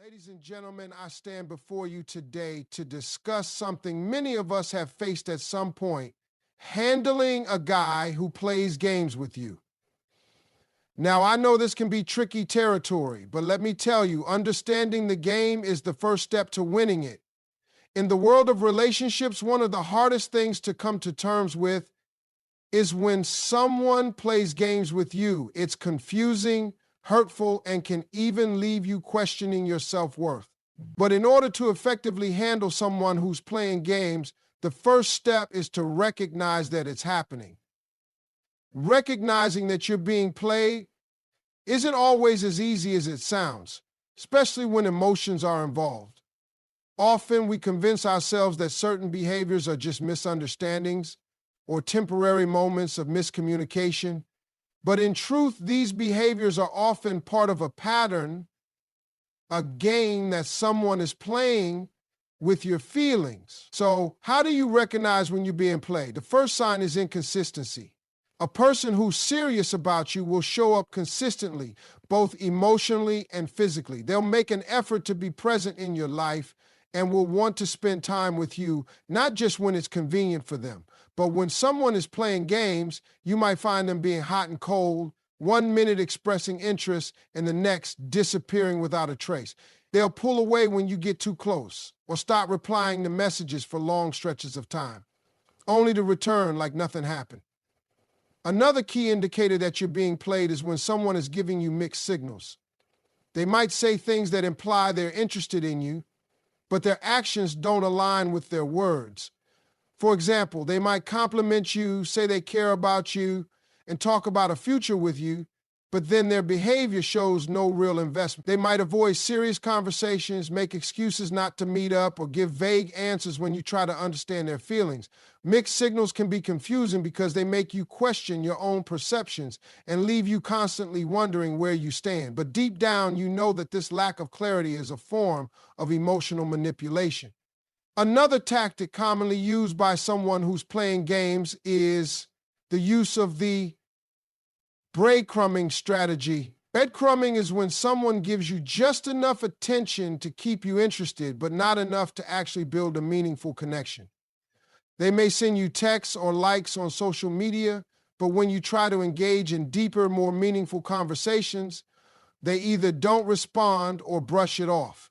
Ladies and gentlemen, I stand before you today to discuss something many of us have faced at some point: handling a guy who plays games with you. Now, I know this can be tricky territory, but let me tell you, understanding the game is the first step to winning it. In the world of relationships, one of the hardest things to come to terms with is when someone plays games with you. It's confusing, hurtful, and can even leave you questioning your self-worth. But in order to effectively handle someone who's playing games, the first step is to recognize that it's happening. Recognizing that you're being played isn't always as easy as it sounds, especially when emotions are involved. Often we convince ourselves that certain behaviors are just misunderstandings or temporary moments of miscommunication. But in truth, these behaviors are often part of a pattern, a game that someone is playing with your feelings. So how do you recognize when you're being played? The first sign is inconsistency. A person who's serious about you will show up consistently, both emotionally and physically. They'll make an effort to be present in your life and will want to spend time with you, not just when it's convenient for them. But when someone is playing games, you might find them being hot and cold, 1 minute expressing interest and the next disappearing without a trace. They'll pull away when you get too close or stop replying to messages for long stretches of time, only to return like nothing happened. Another key indicator that you're being played is when someone is giving you mixed signals. They might say things that imply they're interested in you, but their actions don't align with their words. For example, they might compliment you, say they care about you, and talk about a future with you, but then their behavior shows no real investment. They might avoid serious conversations, make excuses not to meet up, or give vague answers when you try to understand their feelings. Mixed signals can be confusing because they make you question your own perceptions and leave you constantly wondering where you stand. But deep down, you know that this lack of clarity is a form of emotional manipulation. Another tactic commonly used by someone who's playing games is the use of the breadcrumbing strategy. Breadcrumbing is when someone gives you just enough attention to keep you interested, but not enough to actually build a meaningful connection. They may send you texts or likes on social media, but when you try to engage in deeper, more meaningful conversations, they either don't respond or brush it off.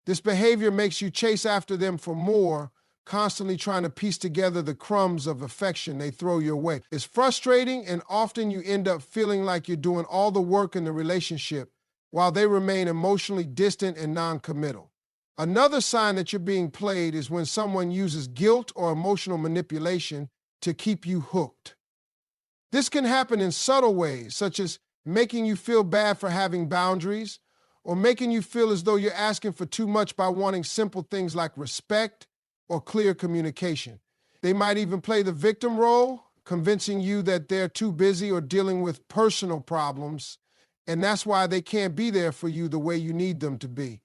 This behavior makes you chase after them for more, constantly trying to piece together the crumbs of affection they throw your way. It's frustrating, and often you end up feeling like you're doing all the work in the relationship while they remain emotionally distant and non-committal. Another sign that you're being played is when someone uses guilt or emotional manipulation to keep you hooked. This can happen in subtle ways, such as making you feel bad for having boundaries, or making you feel as though you're asking for too much by wanting simple things like respect or clear communication. They might even play the victim role, convincing you that they're too busy or dealing with personal problems, and that's why they can't be there for you the way you need them to be.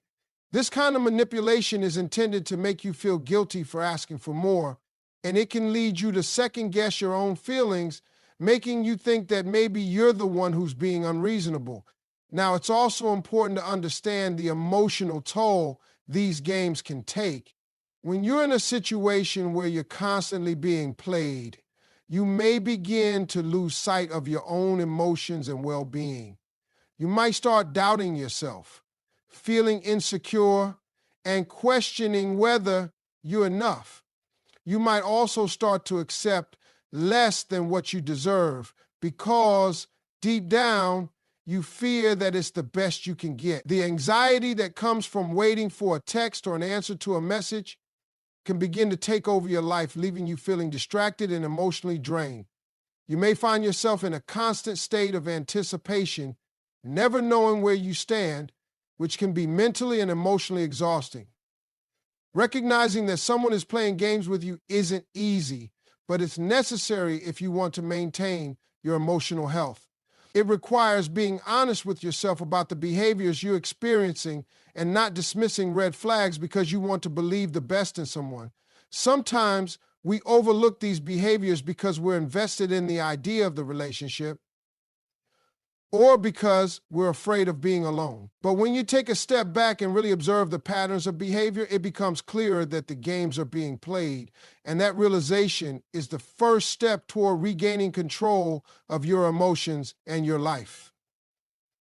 This kind of manipulation is intended to make you feel guilty for asking for more, and it can lead you to second-guess your own feelings, making you think that maybe you're the one who's being unreasonable. Now, it's also important to understand the emotional toll these games can take. When you're in a situation where you're constantly being played, you may begin to lose sight of your own emotions and well-being. You might start doubting yourself, feeling insecure, and questioning whether you're enough. You might also start to accept less than what you deserve because deep down, you fear that it's the best you can get. The anxiety that comes from waiting for a text or an answer to a message can begin to take over your life, leaving you feeling distracted and emotionally drained. You may find yourself in a constant state of anticipation, never knowing where you stand, which can be mentally and emotionally exhausting. Recognizing that someone is playing games with you isn't easy, but it's necessary if you want to maintain your emotional health. It requires being honest with yourself about the behaviors you're experiencing and not dismissing red flags because you want to believe the best in someone. Sometimes we overlook these behaviors because we're invested in the idea of the relationship. or because we're afraid of being alone. But when you take a step back and really observe the patterns of behavior, it becomes clearer that the games are being played. And that realization is the first step toward regaining control of your emotions and your life.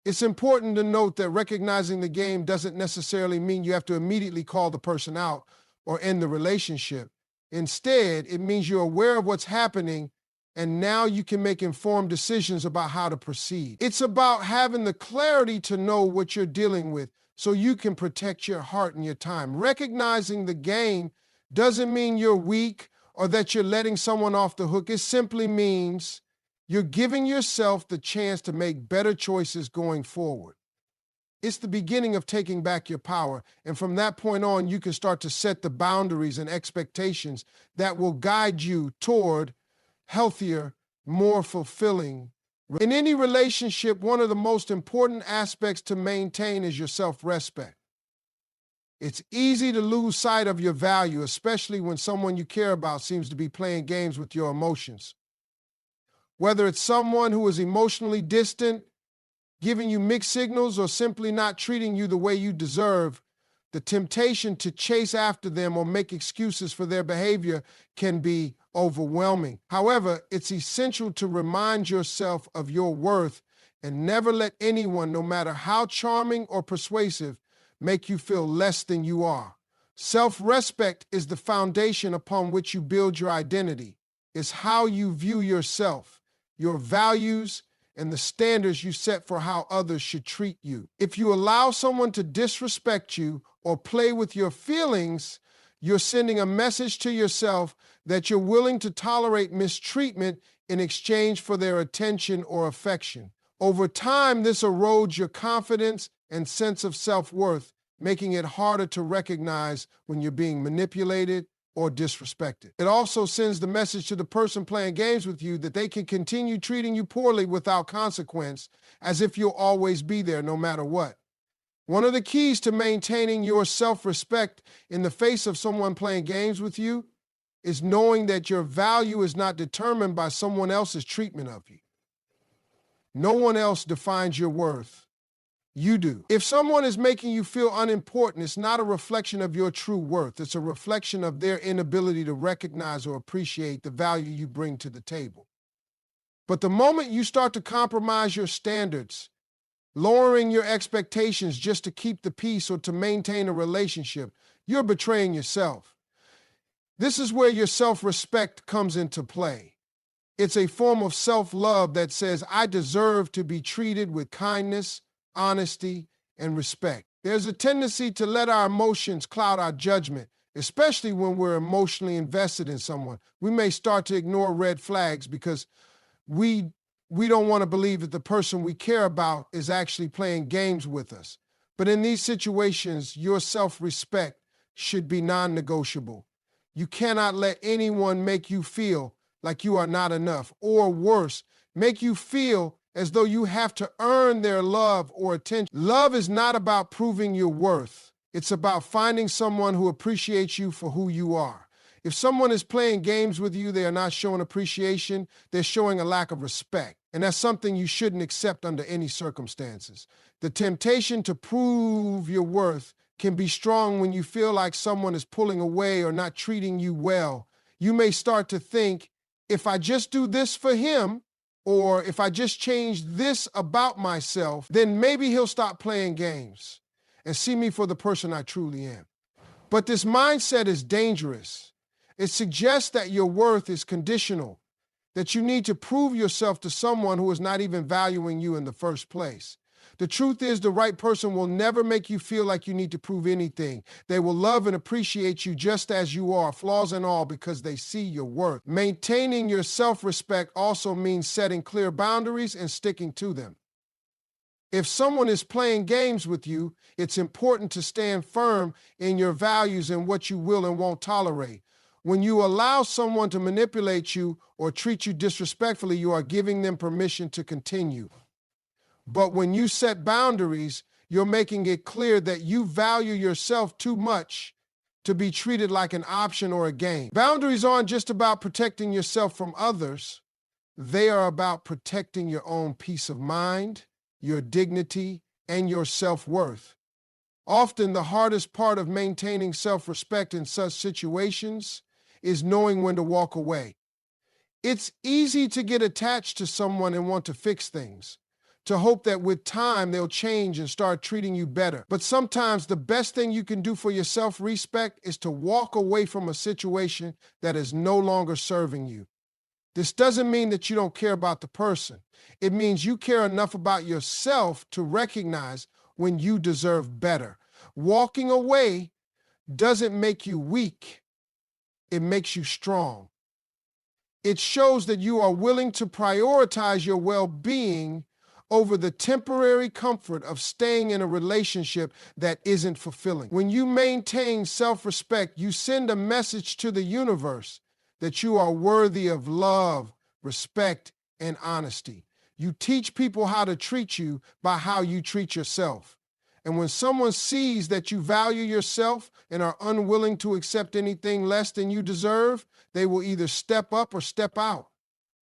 It's important to note that recognizing the game doesn't necessarily mean you have to immediately call the person out or end the relationship. Instead, it means you're aware of what's happening and now you can make informed decisions about how to proceed. It's about having the clarity to know what you're dealing with so you can protect your heart and your time. Recognizing the game doesn't mean you're weak or that you're letting someone off the hook. It simply means you're giving yourself the chance to make better choices going forward. It's the beginning of taking back your power, and from that point on, you can start to set the boundaries and expectations that will guide you toward healthier, more fulfilling. In any relationship, one of the most important aspects to maintain is your self-respect. It's easy to lose sight of your value, especially when someone you care about seems to be playing games with your emotions. Whether it's someone who is emotionally distant, giving you mixed signals, or simply not treating you the way you deserve, the temptation to chase after them or make excuses for their behavior can be overwhelming. However, it's essential to remind yourself of your worth and never let anyone, no matter how charming or persuasive, make you feel less than you are. Self-respect is the foundation upon which you build your identity. It's how you view yourself, your values, and the standards you set for how others should treat you. If you allow someone to disrespect you or play with your feelings, you're sending a message to yourself that you're willing to tolerate mistreatment in exchange for their attention or affection. Over time, this erodes your confidence and sense of self-worth, making it harder to recognize when you're being manipulated or disrespected. It also sends the message to the person playing games with you that they can continue treating you poorly without consequence, as if you'll always be there no matter what. One of the keys to maintaining your self-respect in the face of someone playing games with you is knowing that your value is not determined by someone else's treatment of you. No one else defines your worth. You do. If someone is making you feel unimportant, it's not a reflection of your true worth. It's a reflection of their inability to recognize or appreciate the value you bring to the table. But the moment you start to compromise your standards, lowering your expectations just to keep the peace or to maintain a relationship, you're betraying yourself. This is where your self-respect comes into play. It's a form of self-love that says, I deserve to be treated with kindness, honesty, and respect. There's a tendency to let our emotions cloud our judgment, especially when we're emotionally invested in someone. We may start to ignore red flags because we don't want to believe that the person we care about is actually playing games with us. But in these situations, your self-respect should be non-negotiable. You cannot let anyone make you feel like you are not enough, or worse, make you feel as though you have to earn their love or attention. Love is not about proving your worth. It's about finding someone who appreciates you for who you are. If someone is playing games with you, they are not showing appreciation, they're showing a lack of respect. And that's something you shouldn't accept under any circumstances. The temptation to prove your worth can be strong when you feel like someone is pulling away or not treating you well. You may start to think, if I just do this for him, or if I just change this about myself, then maybe he'll stop playing games and see me for the person I truly am. But this mindset is dangerous. It suggests that your worth is conditional, that you need to prove yourself to someone who is not even valuing you in the first place. The truth is, the right person will never make you feel like you need to prove anything. They will love and appreciate you just as you are, flaws and all, because they see your worth. Maintaining your self-respect also means setting clear boundaries and sticking to them. If someone is playing games with you, it's important to stand firm in your values and what you will and won't tolerate. When you allow someone to manipulate you or treat you disrespectfully, you are giving them permission to continue. But when you set boundaries, you're making it clear that you value yourself too much to be treated like an option or a game. Boundaries aren't just about protecting yourself from others. They are about protecting your own peace of mind your dignity, and your self-worth. Often, the hardest part of maintaining self-respect in such situations is knowing when to walk away. It's easy to get attached to someone and want to fix things, to hope that with time they'll change and start treating you better. But sometimes the best thing you can do for your self-respect is to walk away from a situation that is no longer serving you. This doesn't mean that you don't care about the person. It means you care enough about yourself to recognize when you deserve better. Walking away doesn't make you weak. It makes you strong. It shows that you are willing to prioritize your well-being over the temporary comfort of staying in a relationship that isn't fulfilling. When you maintain self-respect, you send a message to the universe that you are worthy of love, respect, and honesty. You teach people how to treat you by how you treat yourself. And when someone sees that you value yourself and are unwilling to accept anything less than you deserve, they will either step up or step out.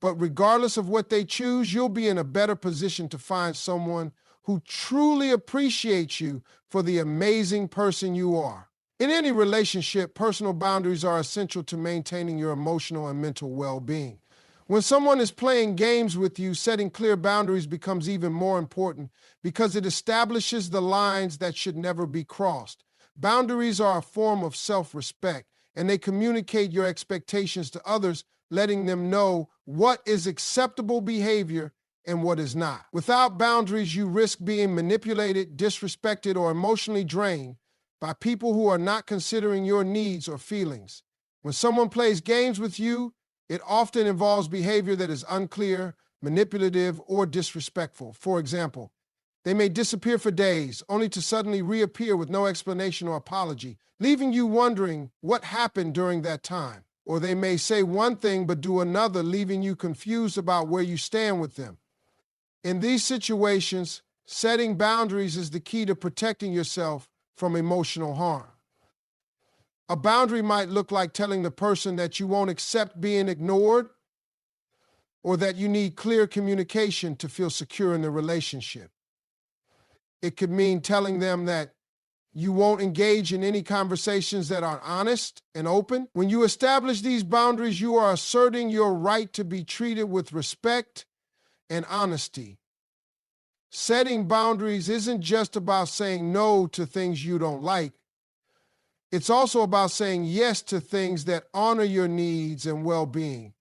But regardless of what they choose, you'll be in a better position to find someone who truly appreciates you for the amazing person you are. In any relationship, personal boundaries are essential to maintaining your emotional and mental well-being. When someone is playing games with you, setting clear boundaries becomes even more important because it establishes the lines that should never be crossed. Boundaries are a form of self-respect, and they communicate your expectations to others, letting them know what is acceptable behavior and what is not. Without boundaries, you risk being manipulated, disrespected, or emotionally drained by people who are not considering your needs or feelings. When someone plays games with you, it often involves behavior that is unclear, manipulative, or disrespectful. For example, they may disappear for days, only to suddenly reappear with no explanation or apology, leaving you wondering what happened during that time. Or they may say one thing but do another, leaving you confused about where you stand with them. In these situations, setting boundaries is the key to protecting yourself from emotional harm. A boundary might look like telling the person that you won't accept being ignored or that you need clear communication to feel secure in the relationship. It could mean telling them that you won't engage in any conversations that are honest and open. When you establish these boundaries, you are asserting your right to be treated with respect and honesty. Setting boundaries isn't just about saying no to things you don't like. It's also about saying yes to things that honor your needs and well-being.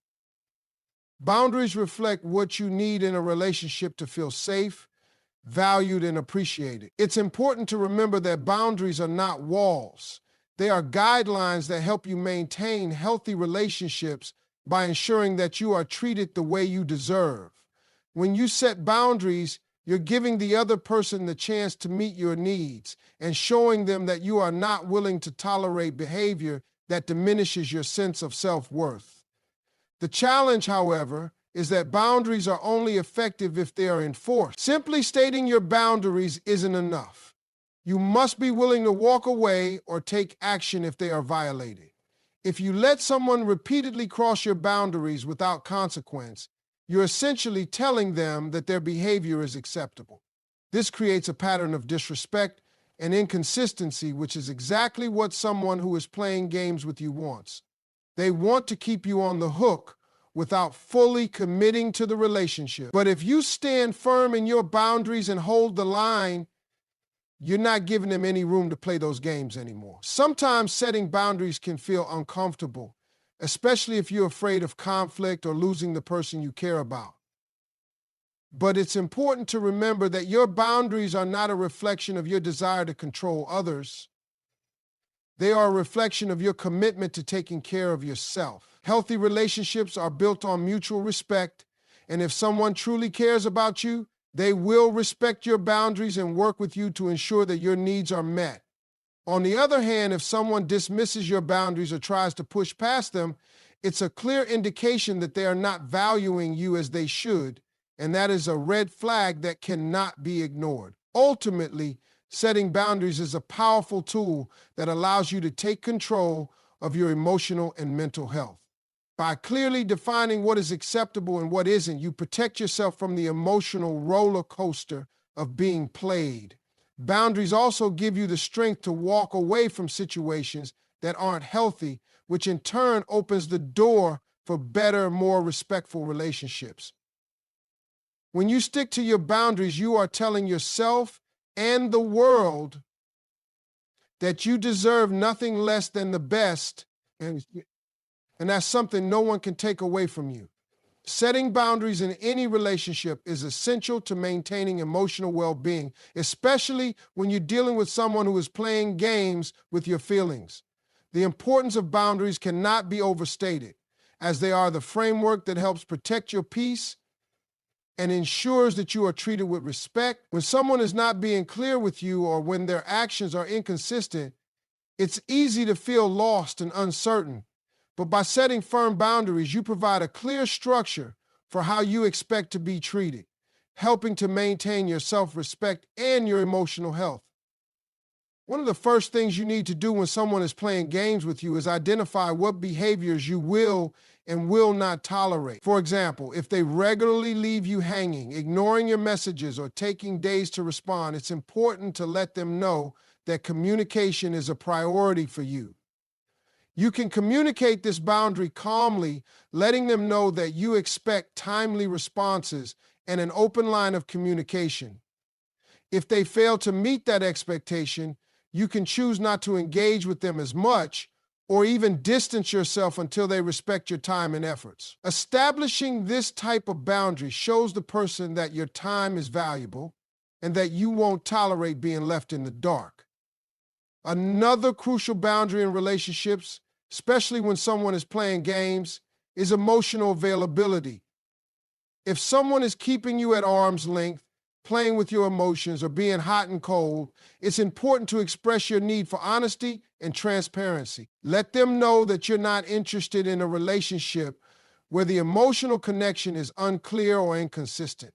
Boundaries reflect what you need in a relationship to feel safe, valued, and appreciated. It's important to remember that boundaries are not walls. They are guidelines that help you maintain healthy relationships by ensuring that you are treated the way you deserve. When you set boundaries, you're giving the other person the chance to meet your needs and showing them that you are not willing to tolerate behavior that diminishes your sense of self-worth. The challenge, however, is that boundaries are only effective if they are enforced. Simply stating your boundaries isn't enough. You must be willing to walk away or take action if they are violated. If you let someone repeatedly cross your boundaries without consequence, you're essentially telling them that their behavior is acceptable. This creates a pattern of disrespect and inconsistency, which is exactly what someone who is playing games with you wants. They want to keep you on the hook without fully committing to the relationship. But if you stand firm in your boundaries and hold the line, you're not giving them any room to play those games anymore. Sometimes setting boundaries can feel uncomfortable, especially if you're afraid of conflict or losing the person you care about. But it's important to remember that your boundaries are not a reflection of your desire to control others. They are a reflection of your commitment to taking care of yourself. Healthy relationships are built on mutual respect, and if someone truly cares about you, they will respect your boundaries and work with you to ensure that your needs are met. On the other hand, if someone dismisses your boundaries or tries to push past them, it's a clear indication that they are not valuing you as they should, and that is a red flag that cannot be ignored. Ultimately, setting boundaries is a powerful tool that allows you to take control of your emotional and mental health. By clearly defining what is acceptable and what isn't, you protect yourself from the emotional roller coaster of being played. Boundaries also give you the strength to walk away from situations that aren't healthy, which in turn opens the door for better, more respectful relationships. When you stick to your boundaries, you are telling yourself and the world that you deserve nothing less than the best, and that's something no one can take away from you. Setting boundaries in any relationship is essential to maintaining emotional well-being, especially when you're dealing with someone who is playing games with your feelings. The importance of boundaries cannot be overstated, as they are the framework that helps protect your peace and ensures that you are treated with respect. When someone is not being clear with you or when their actions are inconsistent, it's easy to feel lost and uncertain. But by setting firm boundaries, you provide a clear structure for how you expect to be treated, helping to maintain your self-respect and your emotional health. One of the first things you need to do when someone is playing games with you is identify what behaviors you will and will not tolerate. For example, if they regularly leave you hanging, ignoring your messages, or taking days to respond, it's important to let them know that communication is a priority for you. You can communicate this boundary calmly, letting them know that you expect timely responses and an open line of communication. If they fail to meet that expectation, you can choose not to engage with them as much or even distance yourself until they respect your time and efforts. Establishing this type of boundary shows the person that your time is valuable and that you won't tolerate being left in the dark. Another crucial boundary in relationships, especially when someone is playing games, is emotional availability. If someone is keeping you at arm's length, playing with your emotions, or being hot and cold, it's important to express your need for honesty and transparency. Let them know that you're not interested in a relationship where the emotional connection is unclear or inconsistent.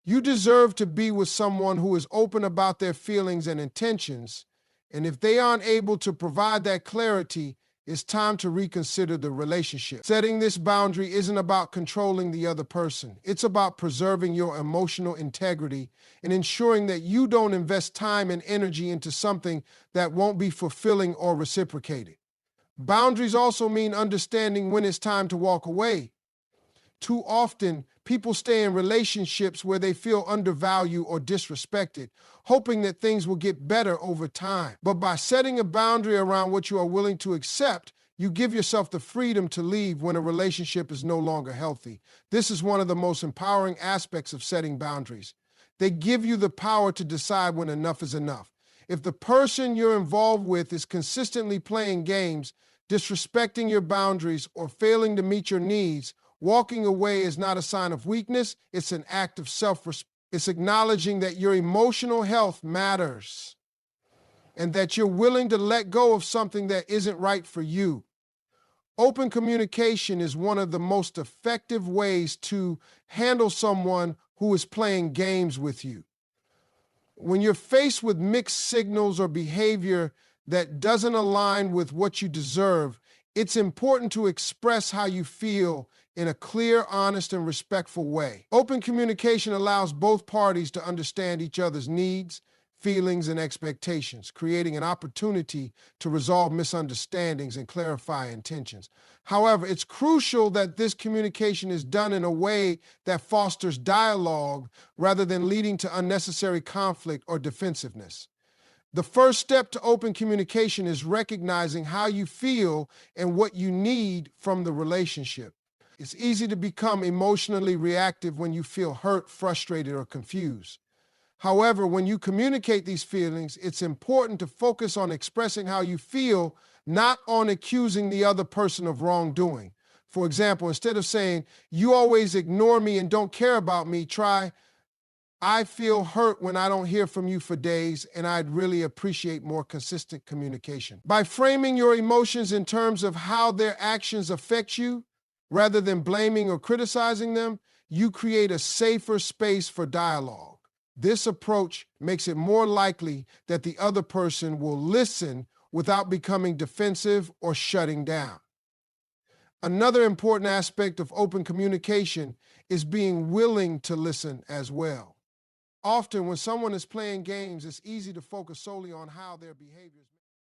You deserve to be with someone who is open about their feelings and intentions, and if they aren't able to provide that clarity, it's time to reconsider the relationship. Setting this boundary isn't about controlling the other person. It's about preserving your emotional integrity and ensuring that you don't invest time and energy into something that won't be fulfilling or reciprocated. Boundaries also mean understanding when it's time to walk away. Too often, people stay in relationships where they feel undervalued or disrespected, hoping that things will get better over time. But by setting a boundary around what you are willing to accept, you give yourself the freedom to leave when a relationship is no longer healthy. This is one of the most empowering aspects of setting boundaries. They give you the power to decide when enough is enough. If the person you're involved with is consistently playing games, disrespecting your boundaries, or failing to meet your needs, walking away is not a sign of weakness, it's an act of self-respect. It's acknowledging that your emotional health matters and that you're willing to let go of something that isn't right for you. Open communication is one of the most effective ways to handle someone who is playing games with you. When you're faced with mixed signals or behavior that doesn't align with what you deserve, it's important to express how you feel in a clear, honest, and respectful way. Open communication allows both parties to understand each other's needs, feelings, and expectations, creating an opportunity to resolve misunderstandings and clarify intentions. However, it's crucial that this communication is done in a way that fosters dialogue rather than leading to unnecessary conflict or defensiveness. The first step to open communication is recognizing how you feel and what you need from the relationship. It's easy to become emotionally reactive when you feel hurt, frustrated, or confused. However, when you communicate these feelings, it's important to focus on expressing how you feel, not on accusing the other person of wrongdoing. For example, instead of saying, "You always ignore me and don't care about me," try, "I feel hurt when I don't hear from you for days, and I'd really appreciate more consistent communication." By framing your emotions in terms of how their actions affect you, rather than blaming or criticizing them, you create a safer space for dialogue. This approach makes it more likely that the other person will listen without becoming defensive or shutting down. Another important aspect of open communication is being willing to listen as well. Often, when someone is playing games, it's easy to focus solely on how their behaviors